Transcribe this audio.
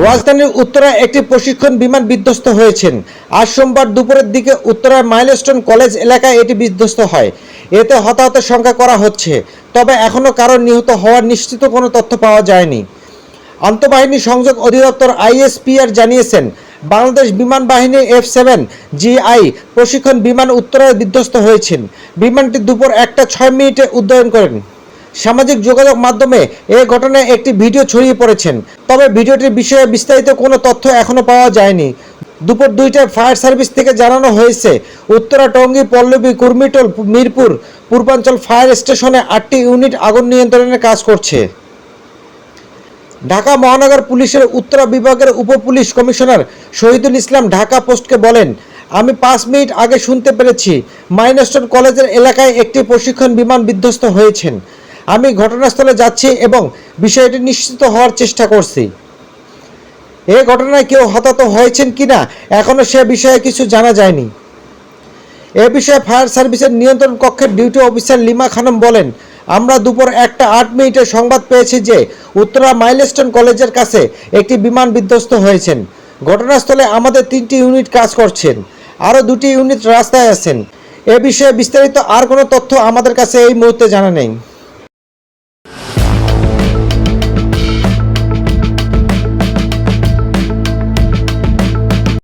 রাজধানীর উত্তরায় একটি প্রশিক্ষণ বিমান বিধ্বস্ত হয়েছেন। আজ সোমবার দুপুরের দিকে উত্তরার মাইলস্টোন কলেজ এলাকায় এটি বিধ্বস্ত হয়। এতে হতাহতের সংখ্যা করা হচ্ছে, তবে এখনও কারো নিহত হওয়ার নিশ্চিত কোনো তথ্য পাওয়া যায়নি। আন্তঃবাহিনী সংযোগ অধিদপ্তর ISPR জানিয়েছেন, বাংলাদেশ বিমান বাহিনীর F-7GI প্রশিক্ষণ বিমান উত্তরায় বিধ্বস্ত হয়েছেন। বিমানটি দুপুর 1:06 উড্ডয়ন করেন। সামাজিক যোগাযোগ মাধ্যমে এই ঘটনায় একটি ভিডিও ছড়িয়ে পড়েছেন, তবে ভিডিওটির বিষয়ে বিস্তারিত কোনো তথ্য এখনও পাওয়া যায়নি। দুপুর 2টায় ফায়ার সার্ভিস থেকে জানানো হয়েছে, উত্তরা, টঙ্গী, পল্লবী, কুর্মিটোল, মিরপুর পূর্বাঞ্চল ফায়ার স্টেশনে 8টি ইউনিট আগুন নিয়ন্ত্রণের কাজ করছে। ঢাকা মহানগর পুলিশের উত্তরা বিভাগের উপপুলিশ কমিশনার শহীদুল ইসলাম ঢাকা পোস্টকে বলেন, আমি 5 মিনিট আগে শুনতে পেরেছি মাইলস্টোন কলেজের এলাকায় একটি প্রশিক্ষণ বিমান বিধ্বস্ত হয়েছেন। আমি ঘটনাস্থলে যাচ্ছি এবং বিষয়টি নিশ্চিত হওয়ার চেষ্টা করছি। এই ঘটনায় কেউ হতাহত হয়েছেন কিনা এখনও সে বিষয়ে কিছু জানা যায়নি। এ বিষয়ে ফায়ার সার্ভিসের নিয়ন্ত্রণ কক্ষের ডিউটি অফিসার লিমা খানম বলেন, আমরা দুপুর 1:08 সংবাদ পেয়েছি যে উত্তরা মাইলস্টোন কলেজের কাছে একটি বিমান বিধ্বস্ত হয়েছেন। ঘটনাস্থলে আমাদের 3টি ইউনিট কাজ করছেন, আরও 2টি ইউনিট রাস্তায় আছেন। এ বিষয়ে বিস্তারিত আর কোনো তথ্য আমাদের কাছে এই মুহূর্তে জানা নেই।